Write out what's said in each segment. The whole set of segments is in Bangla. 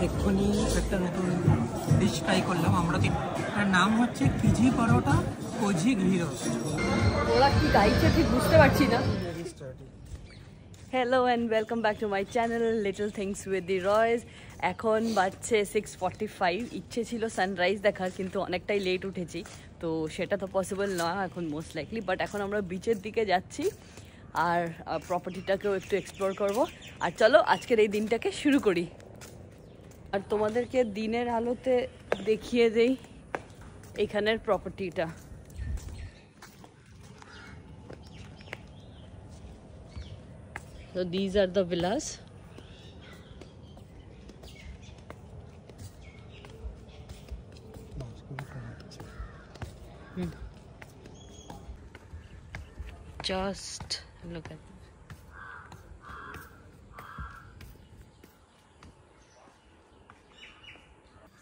এক্ষুনি একটা নতুন ডিশ ট্রাই করলাম আমরা তার নাম হচ্ছে কিজি পরোটা কোজি ঘি রোস্ট। ওরা কি গাইছে ঠিক বুঝতে পারছি না। Hello and welcome back to my channel little things with the Roys. এখন বাজছে 6:45। ইচ্ছে ছিল সানরাইজ দেখার, কিন্তু অনেকটাই লেট উঠেছি, তো সেটা তো পসিবল না এখন মোস্ট লাইকলি। বাট এখন আমরা বিচের দিকে যাচ্ছি আর প্রপার্টিটাকেও একটু এক্সপ্লোর করব। আর চলো আজকের এই দিনটাকে শুরু করি। আর তোমাদেরকে দিনের আলোতে দেখিয়ে দেই এখানের প্রপার্টিটা। So these are the villas. Just look at this.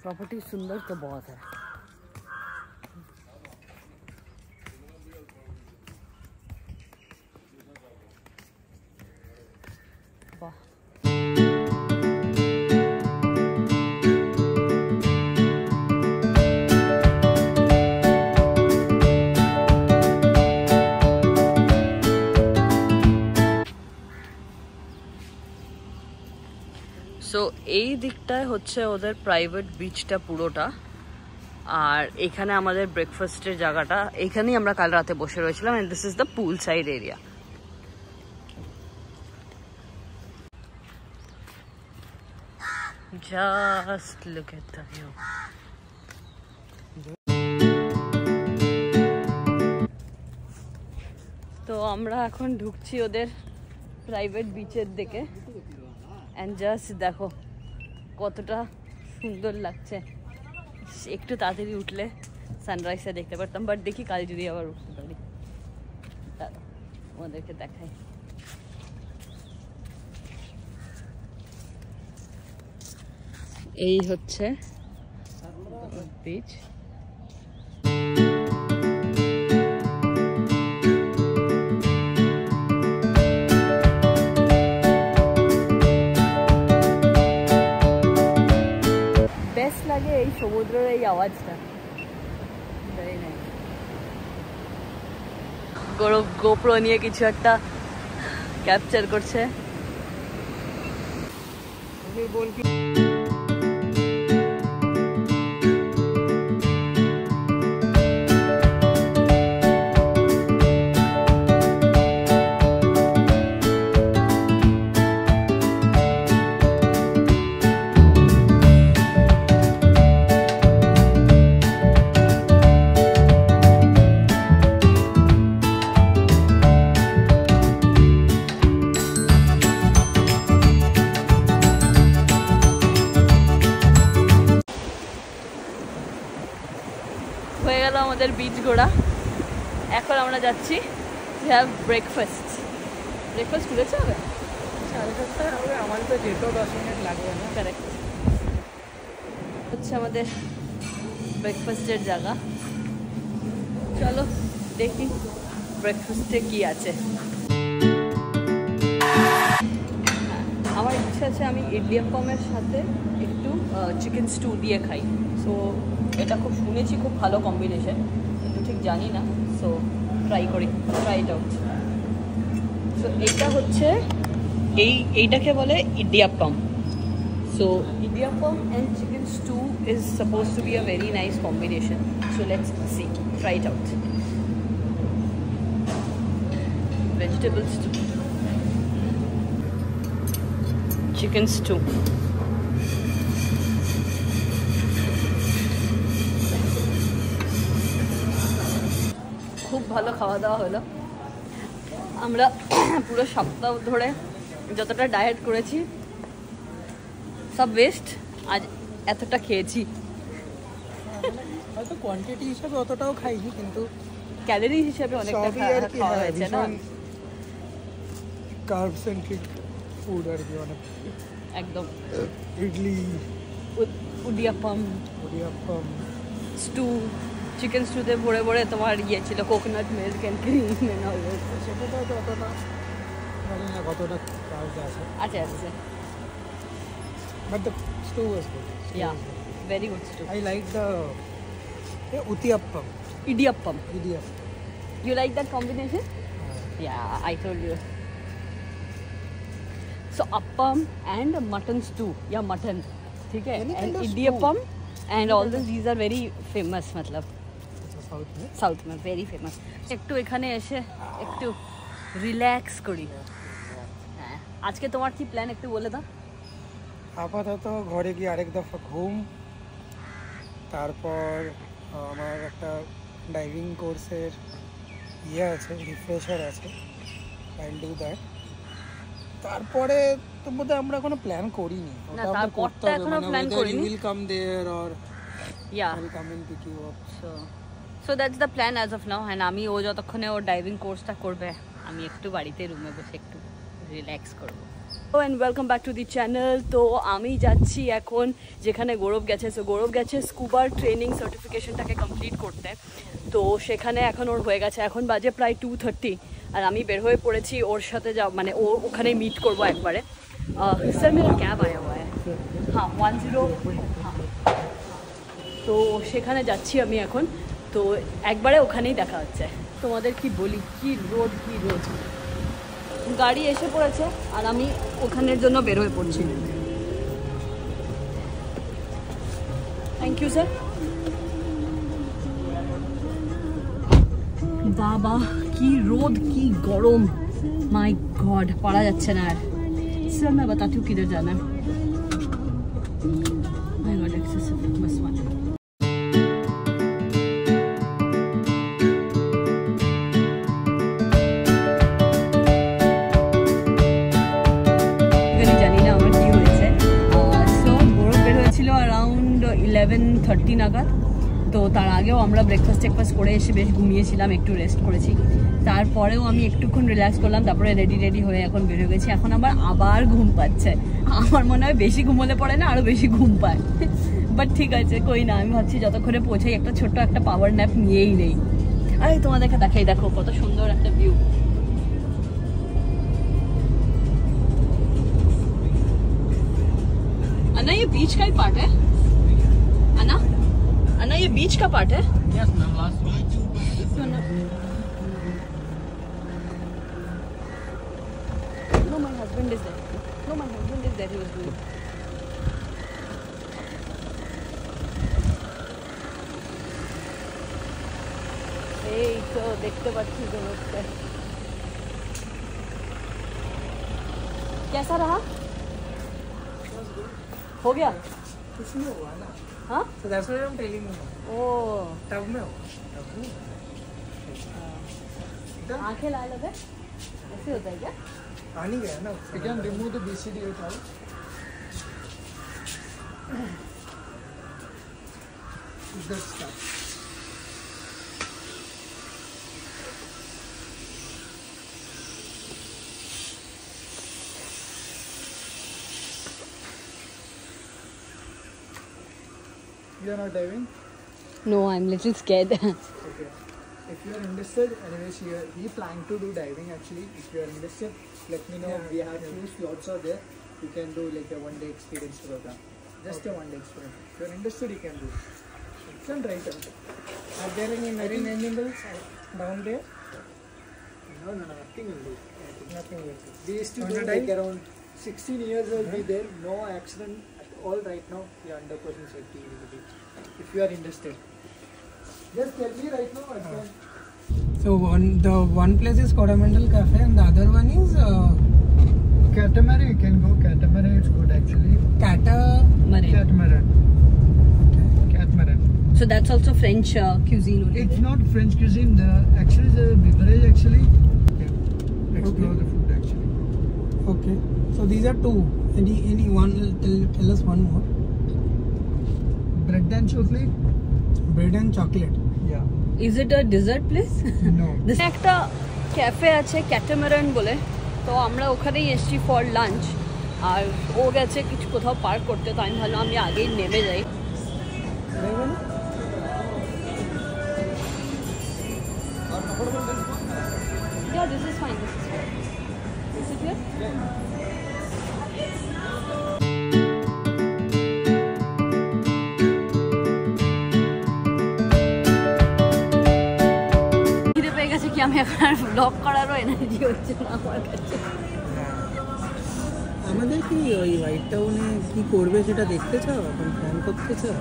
Property सुंदर तो बहुत है। वाह, সো এই দিকটায় হচ্ছে ওদের প্রাইভেট বিচটা পুরোটা। আর এখানে আমাদের ব্রেকফাস্টের জায়গাটা, এখানেই আমরা কাল রাতে বসে রয়েছিলাম। And this is the pool side area. Just look at the view. তো আমরা এখন ঢুকছি ওদের প্রাইভেট বিচের দিকে। অ্যান্ড জাস্ট দেখো কতটা সুন্দর লাগছে। একটু তাড়াতাড়ি উঠলে সানরাইজটা দেখতে পারতাম, বাট দেখি কাল যদি আবার উঠতে পারি। দাঁড়া আমাদেরকে দেখাই। এই হচ্ছে বিচ। লাগে এই সমুদ্রের এই আওয়াজটা। গোপ্রো নিয়ে কিছু একটা ক্যাপচার করছে। হয়ে গেল আমাদের বিচ ঘোরা। এখন আমরা যাচ্ছি ব্রেকফাস্ট খুলেছে হবে 7:30 হবে। আমার তো যেতেও 10 মিনিট লাগবে না। কারেক্ট হচ্ছে আমাদের ব্রেকফাস্টের জায়গা। চলো দেখি ব্রেকফাস্টে কি আছে। আমার ইচ্ছা আছে আমি ইডিয়াপ্পামের সাথে একটু চিকেন স্টু দিয়ে খাই। সো এটা খুব শুনেছি খুব ভালো কম্বিনেশন, কিন্তু ঠিক জানি না। So try it out. So এটা হচ্ছে এইটাকে বলে idiyappam. So idiyappam and chicken stew is suppose to be a very nice combination. So let's see, try it out. Vegetable stew, chicken stew. খুব ভালো খাওয়া দাওয়া হলো। আমরা পুরো সপ্তাহ ধরে যতটা ডায়েট করেছি সব ওয়েস্ট, আজ এতটা খেয়েছি। হয়তো কোয়ান্টিটি হিসাবে অতটাও খাইনি, কিন্তু ক্যালোরি হিসাবে অনেকটা খাওয়া হয়েছে না। কার্ব সেন্ট্রিক ফুড আর কি অনেক। একদম ইডলি, উডিয়াপ্পাম, স্টু, চিকেন স্টুতে ভরে ভরে তোমার ইয়ে ছিল coconut milk and cream and all. সেটা তো অতটা জানি না কতটা ক্রাউড আছে, আচ্ছা আচ্ছা, but the stew was good. Yeah very good stew. I like the Uthiyappam. Idiyappam. Idiyappam. You like that combination? Yeah, I told you. So appam and mutton stew. Yeah, mutton. ठीक है? Any And kind of idiyappam and all these are very famous, मतलब South में সাউথ में very famous. একটু এখানে এসে একটু রিল্যাক্স করি। হ্যাঁ, আজকে তোমার কি প্ল্যান একটু বলে দাও। আপাতত ঘরে গিয়ে আরেক দফা ঘুম, তারপর আমার একটা ডাইভিং কোর্সের আছে, রিফ্রেশার আছে, আই ডু দ্যাট। তারপরে তো বোধহয় আমরা কোনো প্ল্যান করিনি, না, তারপরটা এখনো প্ল্যান করিনি। Will come there or yeah will come in pick you up. So that's the plan as of now. And আমি ও যতক্ষণে ওর ডাইভিং কোর্সটা করবে আমি একটু বাড়িতে রুমে বসে একটু রিল্যাক্স করবো। And welcome back to the channel. তো আমি যাচ্ছি এখন যেখানে গৌরব গেছে। সো গৌরব গেছে স্কুবার ট্রেনিং সার্টিফিকেশনটাকে কমপ্লিট করতে। তো সেখানে এখন ওর হয়ে গেছে, এখন বাজে প্রায় 2:30 আর আমি বের হয়ে পড়েছি ওর সাথে মানে ও ওখানে মিট করবো একবারে। স্যার মেরা ক্যাব আয়া হুয়া হ্যায়, হ্যাঁ 10, হ্যাঁ। তো সেখানে যাচ্ছি আমি এখন, তো একবারে ওখানেই দেখা হচ্ছে। তোমাদের কি বলি, কি রোদ কি রোদ। গাড়ি এসে পড়েছে আর আমি ওখানের জন্য বের হয়ে পড়ছি। Thank you sir. বাবা কি রোদ কি গরম, মাই গড পারা যাচ্ছে না আর। স্যার मैं बताती हूँ किधर जाना है। माय गॉड एक्सेसिव बस वन। अराउंड 11:30 নাগাদ। তো তার আগেও আমরা ব্রেকফাস্ট করে এসে বেশ ঘুমিয়েছিলাম, একটু রেস্ট করেছি। তারপরেও আমি একটুক্ষণ রিল্যাক্স করলাম, তারপরে রেডি হয়ে এখন বের হয়ে গেছি। এখন আবার ঘুম পাচ্ছে। আমার মনে হয় বেশি ঘুমোলে পড়ে না, আরও বেশি ঘুম পায়। বাট ঠিক আছে, কই না, আমি ভাবছি যতক্ষণে পৌঁছাই একটা ছোট্ট একটা পাওয়ার ন্যাপ নিয়েই নেই। আরে তোমাদেরকে দেখাই, দেখো কত সুন্দর একটা ভিউ। अन्ना ये बीच का ही पार्ट है? अन्ना ये बीच का पार्ट है? Yes ma'am, last week. No, my husband is there. No, my husband is there. He was doing. এই তো দেখতে পাচ্ছি জনকে। कैसा रहा? हो गया? कुछ नहीं हुआ ना। हाँ? So that's why I'm telling you. Oh, tub में हो? टब में? आंखें लाल हो गए? ऐसे होता है क्या? पानी गया ना। You can remove the BCD towel. Good stuff. You are not diving? No, I'm little scared. Okay. If you are interested, anyways, he planned to do diving actually. If you are interested, let me know. We have few slots out there. You can do like a one-day experience program. Just a one-day experience. If you are interested, you can do. It's on right out. Are there any marine animals down there? No, nothing will do. Nothing will do. We used to do like around 16 years will be there. No accident at all right now. We are 100% safety in the beach. If you are interested, just tell me right now. So the one place is Coromandel Cafe and the other one is Catamaran, you can go. Catamaran is good actually. Catamaran. Catamaran. So that's also French cuisine only. It's not French cuisine. Actually, the beverage actually. Explore the food actually. Okay. So these are two. Any one? Tell us one more. Bread and chocolate. Bread and chocolate. Yeah. Is it a dessert place? No. This একটা ক্যাফে আছে ক্যাটামারান বলে, তো আমরা ওখানেই এসেছি ফর লাঞ্চ। আর ও গেছে কিছু কোথাও পার্ক করতে, তো আমি ভাবলাম আমি আগেই নেমে যাই। Yeah, this is fine. This is here? খিদে পেয়ে গেছে কি আমি এখন আর ব্লগ করারও এনার্জি হচ্ছে না আমার কাছে। আমাদের কি ওই হোয়াইট টাউনে কি করবে সেটা দেখতে চাও, এখন প্ল্যান করতে চাও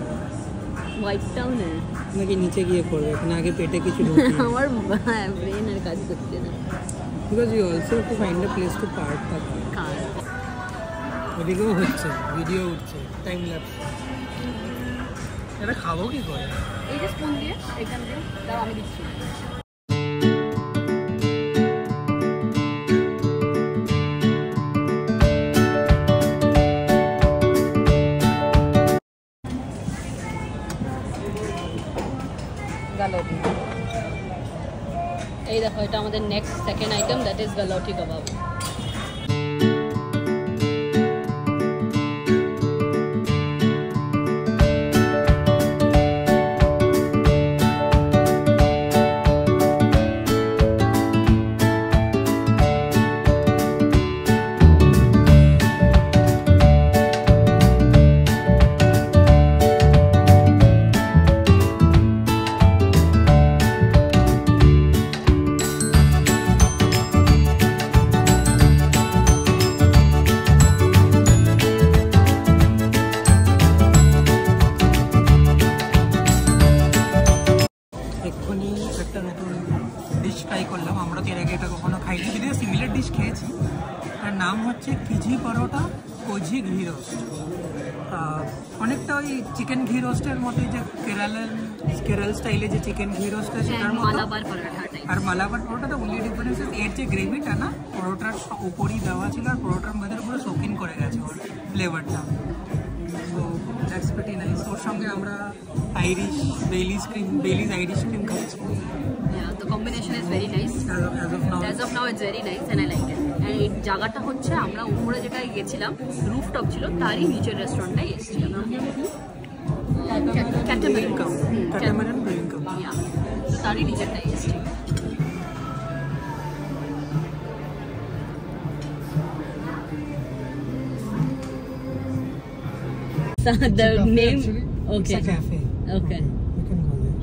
হোয়াইট টাউনে নাকি নিচে গিয়ে করবে? এখানে আগে পেটে কিছু ঢুকিয়ে আমার ব্রেন আর কাজ করছে না। Because you also to find a place to park থাকে। ওদিকেও হচ্ছে, ভিডিও উঠছে, টাইম ল্যাপস। এটা খাবো কি করে? এই যে স্পুন দিয়ে এখান দিয়ে দাও, আমি দিচ্ছি। গালটি, এই দেখো এটা আমাদের next second item, that is galouti kebab. এক্ষুনি একটা নতুন ডিশ ট্রাই করলাম। আমরা তো এর আগে এটা কখনো খাইনি, যদিও সিমিলার ডিশ খেয়েছি। তার নাম হচ্ছে কিজি পরোটা কোঝি ঘি রোস্ট। অনেকটা ওই চিকেন ঘি রোস্টের মতো, যে কেরাল স্টাইলে যে চিকেন ঘি রোস্ট আছে তার মতো। আর মালাবার পরোটাটা অনলি ডিফারেন্স এর যে গ্রেভিটা না পরোটার উপরই দেওয়া ছিল, আর পরোটার মধ্যে পুরো সোকিং করে গেছে ওর ফ্লেভারটা। তো দ্যাটস প্রিটি নাইস। ওর সঙ্গে আমরা আইরিশ বেলিজ আইরিশ ক্রিম খাচ্ছি। Yeah, the combination is very nice. As of now it's very nice and I like it. And এই জায়গাটা হচ্ছে আমরা উপরে যেটা গেছিলাম রুফটপ ছিল তারই নিচের রেস্টুরেন্টটাই এসেছিলাম। Catamaran Brewing Company. তো তারই নিচেরটাই এসেছি। The name, okay. It's a cafe. Okay. You can go there.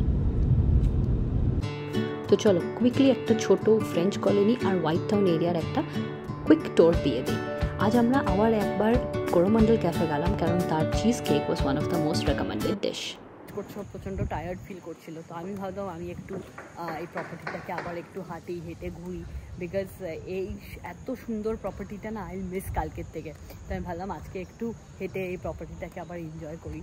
তো চলো কুইকলি একটা ছোট ফ্রেঞ্চ কলোনি আর হোয়াইট টাউন এরিয়ার একটা কুইক টোর দিয়ে দিই। আজ আমরা আবার একবার করোমণ্ডল ক্যাফে গেলাম, কারণ তার cheese cake was one of the most recommended dish. প্রচণ্ড টায়ার্ড ফিল করছিল, তো আমি ভাবলাম আমি একটু এই প্রপার্টিটাকে আবার একটু হাঁটি হেঁটে ঘুরি, বিকজ এই এত সুন্দর প্রপার্টিটা না আই মিস কালকের থেকে। তো আমি ভাবলাম আজকে একটু হেঁটে এই প্রপার্টিটাকে আবার এনজয় করি।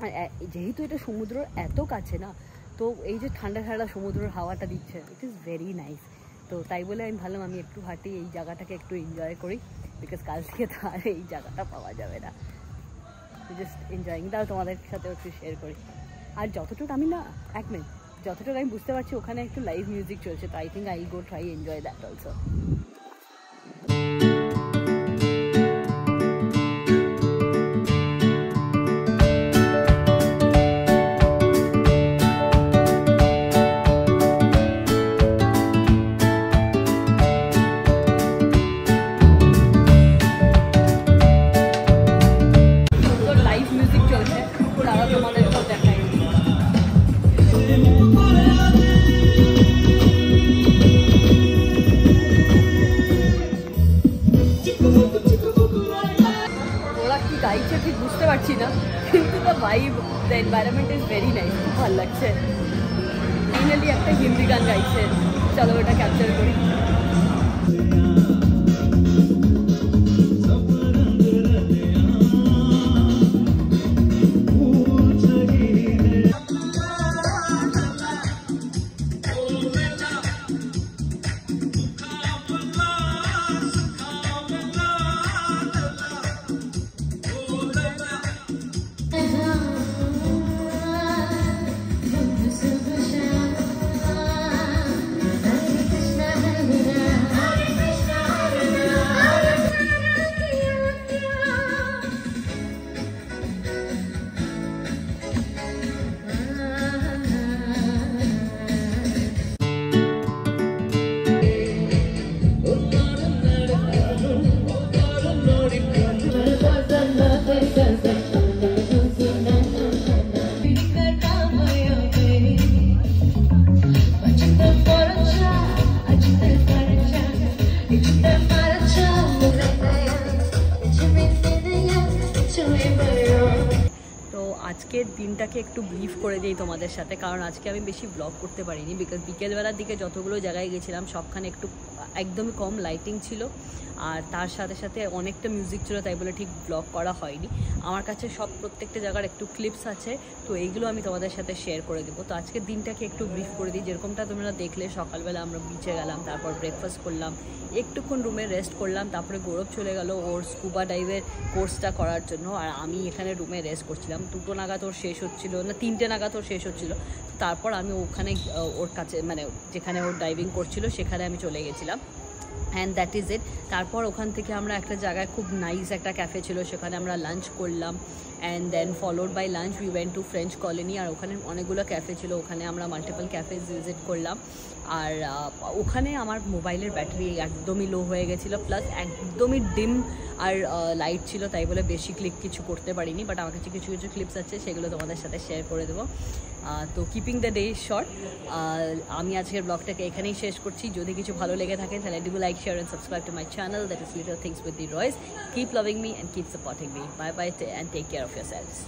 আর যেহেতু এটা সমুদ্রের এত কাছে না, তো এই যে ঠান্ডা ঠান্ডা সমুদ্রের হাওয়াটা দিচ্ছে, ইট ইজ ভেরি নাইস। তো তাই বলে আমি ভাবলাম আমি একটু হাঁটি, এই জায়গাটাকে একটু এনজয় করি, বিকজ কাল থেকে তো আর এই জায়গাটা পাওয়া যাবে না। Just enjoying. তাও তোমাদের সাথে একটু শেয়ার করি। আর যতটুকু আমি না এক মিনিট যতটুকু আমি বুঝতে পারছি ওখানে একটু লাইভ মিউজিক চলছে, তো I think I go try enjoy that also. Live music চলছে, তারা তোমাদের দেখায়। ওরা কি গাইছে ঠিক বুঝতে পারছি না, কিন্তু the vibe, the environment is very nice, খুব ভালো লাগছে। ফাইনালি একটা হিন্দি গান গাইছে, চলো ওটা ক্যাপচার করি। Krishna Hare Hare আজকের দিনটাকে একটু ব্রিফ করে দিই তোমাদের সাথে, কারণ আজকে আমি বেশি ব্লগ করতে পারিনি বিকজ বিকেলবেলার দিকে যতগুলো জায়গায় গেছিলাম সবখানে একটু একদমই কম লাইটিং ছিল, আর তার সাথে সাথে অনেকটা মিউজিক ছিল, তাই বলে ঠিক ব্লগ করা হয়নি। আমার কাছে প্রত্যেকটা জায়গার একটু ক্লিপস আছে, তো এইগুলো আমি তোমাদের সাথে শেয়ার করে দেবো। তো আজকের দিনটাকে একটু ব্রিফ করে দিই। যেরকমটা তোমরা দেখলে, সকালবেলা আমরা বিচে গেলাম, তারপর ব্রেকফাস্ট করলাম, একটুক্ষণ রুমে রেস্ট করলাম, তারপরে গৌরব চলে গেল ওর স্কুবা ডাইভের কোর্সটা করার জন্য, আর আমি এখানে রুমে রেস্ট করছিলাম। 2টো নাগাদ ওর শেষ হচ্ছিলো, না 3টে নাগাদ ওর শেষ হচ্ছিলো। তারপর আমি ওখানে ওর কাছে মানে যেখানে ওর ডাইভিং করছিল সেখানে আমি চলে গেছিলাম, অ্যান্ড দ্যাট ইজ ইট। তারপর ওখান থেকে আমরা একটা জায়গায়, খুব নাইস একটা ক্যাফে ছিল, সেখানে আমরা লাঞ্চ করলাম, and then followed by lunch we went to French colony. আর ওখানে অনেকগুলো ক্যাফে ছিল, ওখানে আমরা মাল্টিপল ক্যাফেজ ভিজিট করলাম। আর ওখানে আমার মোবাইলের ব্যাটারি একদমই লো হয়ে গেছিলো, প্লাস একদমই ডিম আর লাইট ছিল, তাই বলে বেশি ক্লিক কিছু করতে পারিনি। বাট আমার কাছে কিছু কিছু ক্লিপস আছে, সেগুলো তোমাদের সাথে শেয়ার করে দেবো। তো কিপিং দ্য ডে শর্ট, আমি আজকের ব্লগটাকে এখানেই শেষ করছি। যদি কিছু ভালো লেগে থাকে তাহলে do like, share and subscribe to my channel, that is little things with the Roys. Keep loving me and keep supporting me. Bye bye and take care of ইয়ারসেলভস।